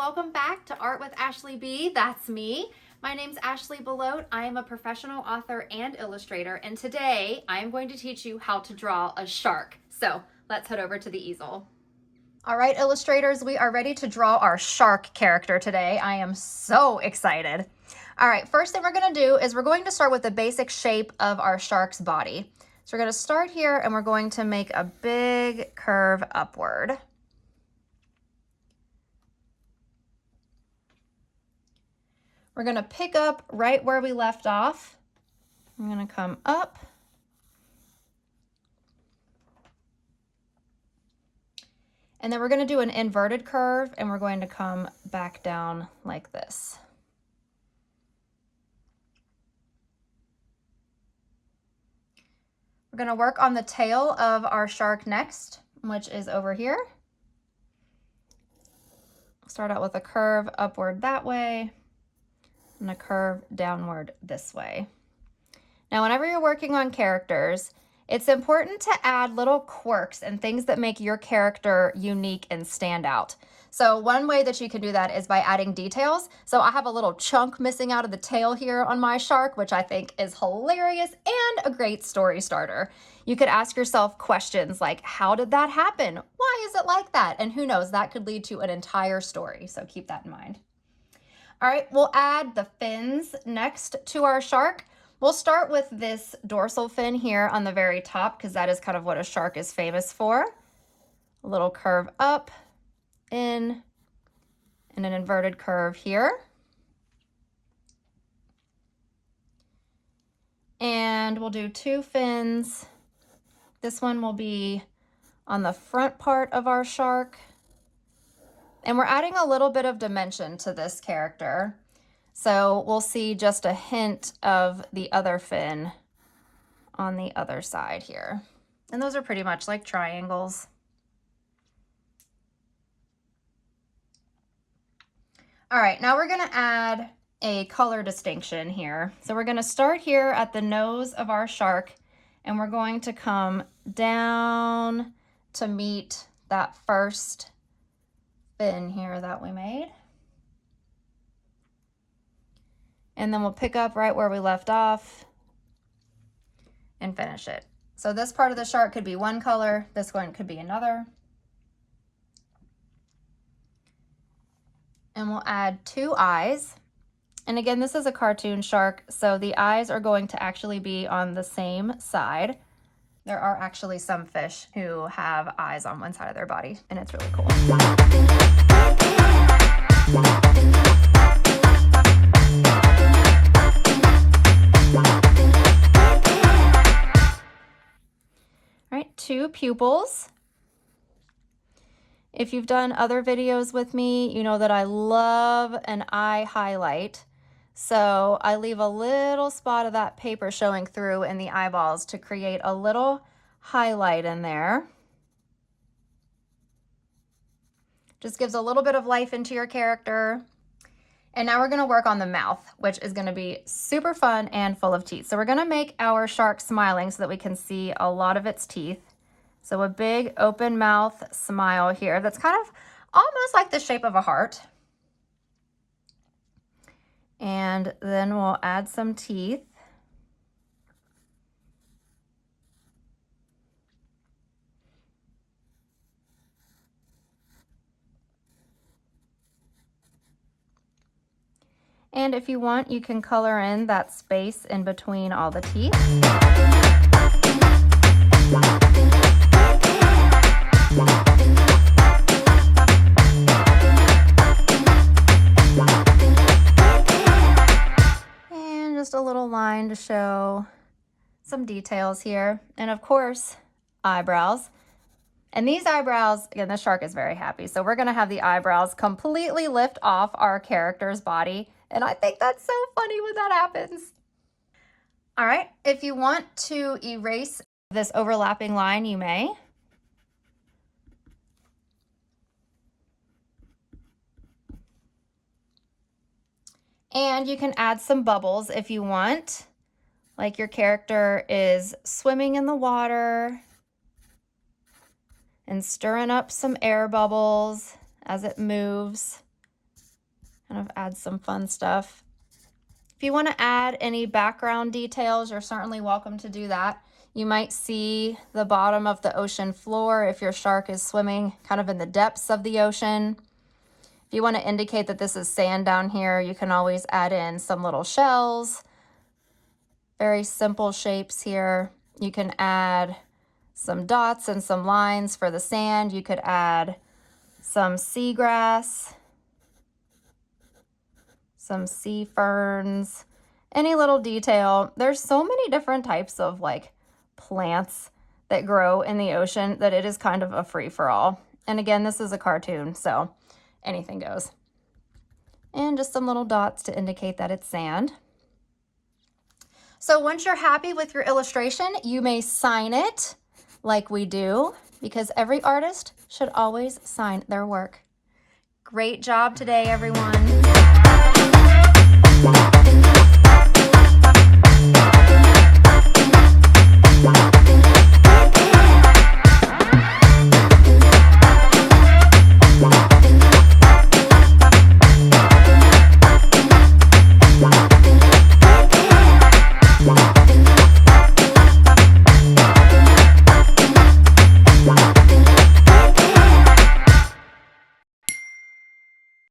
welcome back to Art with Ashley B. That's me. My name's Ashley Belote. I am a professional author and illustrator, and today I am going to teach you how to draw a shark. So let's head over to the easel. All right, illustrators, we are ready to draw our shark character today. I am so excited. All right, first thing we're going to do is we're going to start with the basic shape of our shark's body. So we're going to start here and we're going to make a big curve upward. We're going to pick up right where we left off. I'm going to come up. And then we're going to do an inverted curve and we're going to come back down like this. We're going to work on the tail of our shark next, which is over here. Start out with a curve upward that way and a curve downward this way. Now, whenever you're working on characters, it's important to add little quirks and things that make your character unique and stand out. So one way that you can do that is by adding details. So I have a little chunk missing out of the tail here on my shark, which I think is hilarious and a great story starter. You could ask yourself questions like, how did that happen? Why is it like that? And who knows, that could lead to an entire story. So keep that in mind. All right, we'll add the fins next to our shark. We'll start with this dorsal fin here on the very top because that is kind of what a shark is famous for. A little curve up, in, and an inverted curve here. And we'll do two fins. This one will be on the front part of our shark. And we're adding a little bit of dimension to this character. So we'll see just a hint of the other fin on the other side here. And those are pretty much like triangles. All right, now we're gonna add a color distinction here. So we're gonna start here at the nose of our shark and we're going to come down to meet that first fin here that we made. And then we'll pick up right where we left off and finish it. So this part of the shark could be one color, this one could be another. And we'll add two eyes. And again, this is a cartoon shark, so the eyes are going to actually be on the same side. There are actually some fish who have eyes on one side of their body, and it's really cool. All right, two pupils. If you've done other videos with me, you know that I love an eye highlight. So I leave a little spot of that paper showing through in the eyeballs to create a little highlight in there. Just gives a little bit of life into your character. And now we're gonna work on the mouth, which is gonna be super fun and full of teeth. So we're gonna make our shark smiling so that we can see a lot of its teeth. So a big open mouth smile here that's kind of almost like the shape of a heart. And then we'll add some teeth. And if you want, you can color in that space in between all the teeth. And just a little line to show some details here. And of course, eyebrows. And these eyebrows, again, the shark is very happy. So we're gonna have the eyebrows completely lift off our character's body. And I think that's so funny when that happens. All right, if you want to erase this overlapping line, you may. And you can add some bubbles if you want, like your character is swimming in the water and stirring up some air bubbles as it moves. Kind of add some fun stuff. If you want to add any background details, you're certainly welcome to do that. You might see the bottom of the ocean floor if your shark is swimming kind of in the depths of the ocean. If you want to indicate that this is sand down here, you can always add in some little shells. Very simple shapes here. You can add some dots and some lines for the sand. You could add some seagrass, some sea ferns, any little detail. There's so many different types of like plants that grow in the ocean that it is kind of a free-for-all. And again, this is a cartoon, so anything goes. And just some little dots to indicate that it's sand. So once you're happy with your illustration, you may sign it like we do, because every artist should always sign their work. Great job today, everyone.